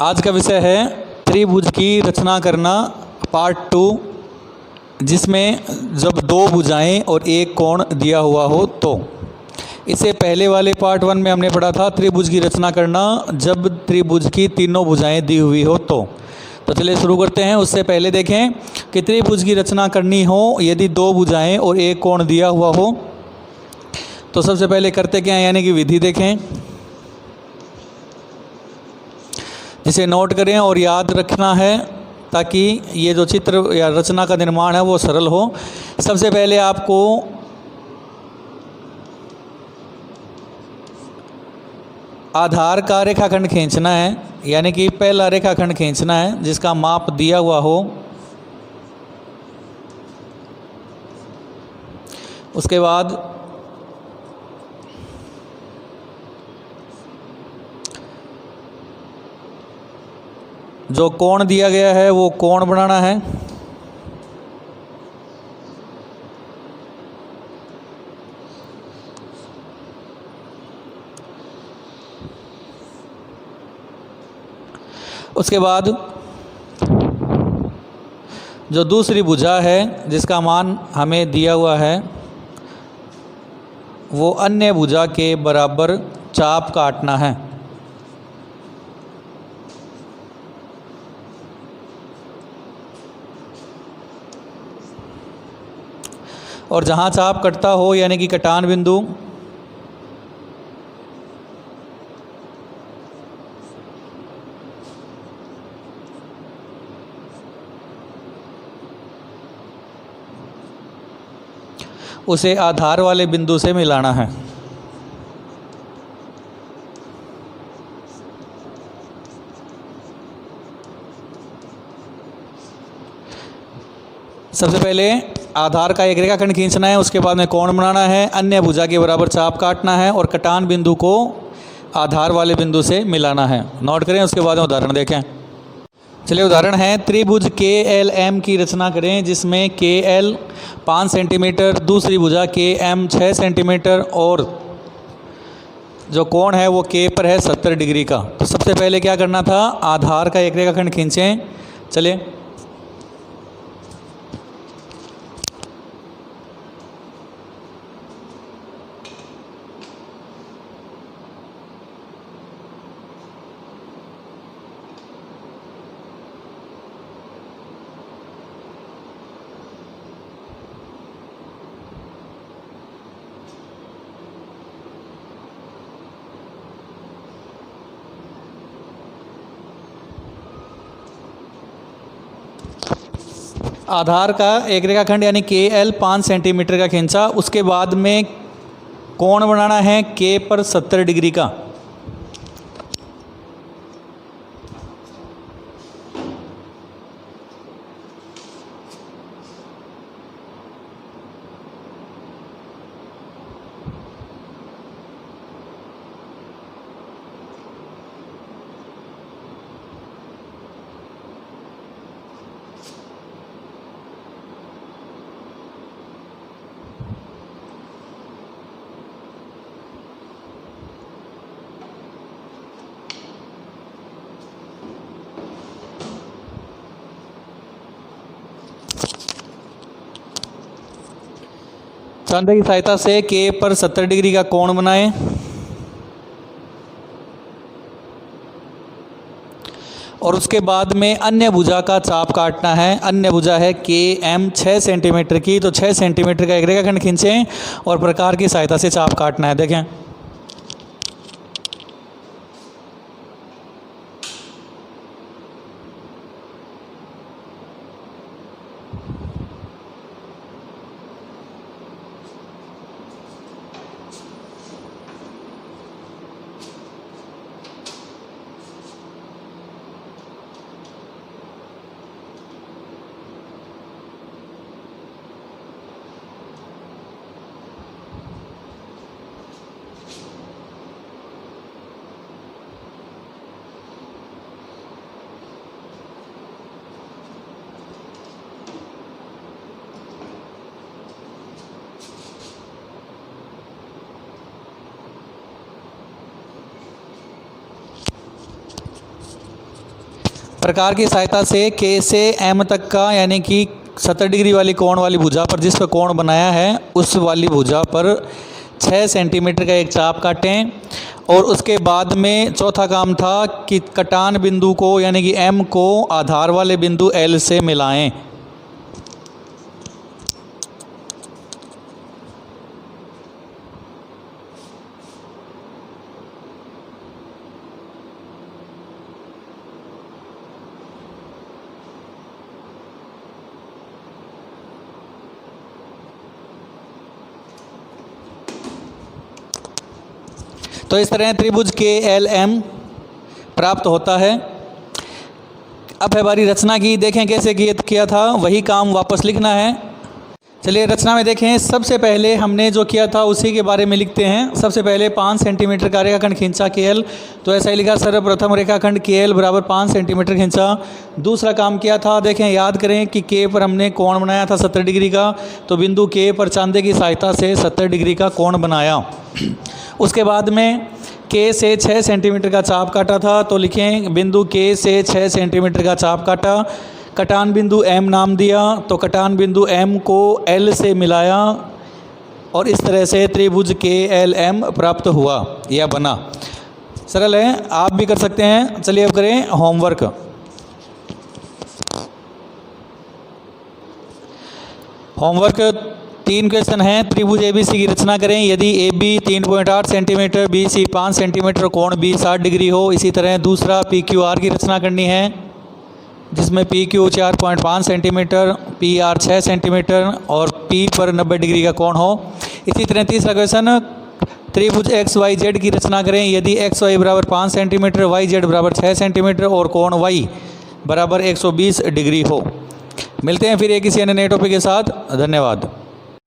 आज का विषय है त्रिभुज की रचना करना पार्ट 2, जिसमें जब दो भुजाएं और एक कोण दिया हुआ हो तो। इससे पहले वाले पार्ट 1 में हमने पढ़ा था त्रिभुज की रचना करना जब त्रिभुज की तीनों भुजाएं दी हुई हो तो। चलिए शुरू करते हैं। उससे पहले देखें कि त्रिभुज की रचना करनी हो यदि दो भुजाएं और एक कोण दिया हुआ हो तो सबसे पहले करते क्या है, यानी कि विधि देखें, जिसे नोट करें और याद रखना है ताकि ये जो चित्र या रचना का निर्माण है वो सरल हो। सबसे पहले आपको आधार का रेखाखंड खींचना है, यानी कि पहला रेखाखंड खींचना है जिसका माप दिया हुआ हो। उसके बाद जो कोण दिया गया है वो कोण बनाना है। उसके बाद जो दूसरी भुजा है जिसका मान हमें दिया हुआ है वो अन्य भुजा के बराबर चाप काटना है। और जहाँ चाप कटता हो यानी कि कटान बिंदु, उसे आधार वाले बिंदु से मिलाना है। सबसे पहले आधार का एक रेखाखंड खींचना है, उसके बाद में कोण बनाना है, अन्य भुजा के बराबर चाप काटना है और कटान बिंदु को आधार वाले बिंदु से मिलाना है। नोट करें, उसके बाद में उदाहरण देखें। चलिए उदाहरण है, त्रिभुज KLM की रचना करें जिसमें KL 5 सेंटीमीटर, दूसरी भुजा KM 6 सेंटीमीटर और जो कोण है वो K पर है 70 डिग्री का। तो सबसे पहले क्या करना था, आधार का एक रेखाखंड खींचें। चलिए आधार का एक रेखाखंड यानी KL 5 सेंटीमीटर का खींचा। उसके बाद में कोण बनाना है K पर 70 डिग्री का। सांधे की सहायता से K पर 70 डिग्री का कोण बनाएं। और उसके बाद में अन्य भुजा का चाप काटना है। अन्य भुजा है KM 6 सेंटीमीटर की, तो 6 सेंटीमीटर का एक रेखाखंड खींचें और प्रकार की सहायता से चाप काटना है। देखें प्रकार की सहायता से के से एम तक का यानी कि 70 डिग्री वाली कोण वाली भुजा पर जिस पर कोण बनाया है उस वाली भुजा पर 6 सेंटीमीटर का एक चाप काटें। और उसके बाद में चौथा काम था कि कटान बिंदु को यानी कि एम को आधार वाले बिंदु एल से मिलाएं। तो इस तरह त्रिभुज के एल एम प्राप्त होता है। अब है बारी रचना की। देखें कैसे किया था, वही काम वापस लिखना है। चलिए रचना में देखें। सबसे पहले हमने जो किया था उसी के बारे में लिखते हैं। सबसे पहले 5 सेंटीमीटर का रेखाखंड खींचा के एल, तो ऐसा ही लिखा सर्वप्रथम रेखाखंड के एल बराबर 5 सेंटीमीटर खींचा। दूसरा काम किया था, देखें याद करें कि के पर हमने कोण बनाया था 70 डिग्री का, तो बिंदु के पर चांदे की सहायता से 70 डिग्री का कोण बनाया। उसके बाद में के से 6 सेंटीमीटर का चाप काटा था, तो लिखें बिंदु के से 6 सेंटीमीटर का चाप काटा। कटान बिंदु एम नाम दिया, तो कटान बिंदु एम को एल से मिलाया और इस तरह से त्रिभुज के एल एम प्राप्त हुआ या बना। सरल है, आप भी कर सकते हैं। चलिए अब करें होमवर्क। होमवर्क 3 क्वेश्चन हैं। त्रिभुज एबीसी की रचना करें। यदि A B 3.8 centimetre, B C 5 centimetre, कोण बी 60 डिग्री हो। इसी तरह दूसरा पी क्यू आर की रचना करनी है, जिसमें P Q 4.5 centimetre, P R 6 centimetre और पी पर 90 डिग्री का कोण हो। इसी तरह तीसरा क्वेश्चन, त्रिभुज एक्स वाई जेड की रचना करें। यदि एक्स वाई बराबर 5 सेंटीमीटर, वाई जेड बराबर 6 सेंटीमीटर और कोण वाई बराबर 120 डिग्री हो। मिलते हैं फिर एक किसी अन्य नए टॉपिक के साथ। धन्यवाद।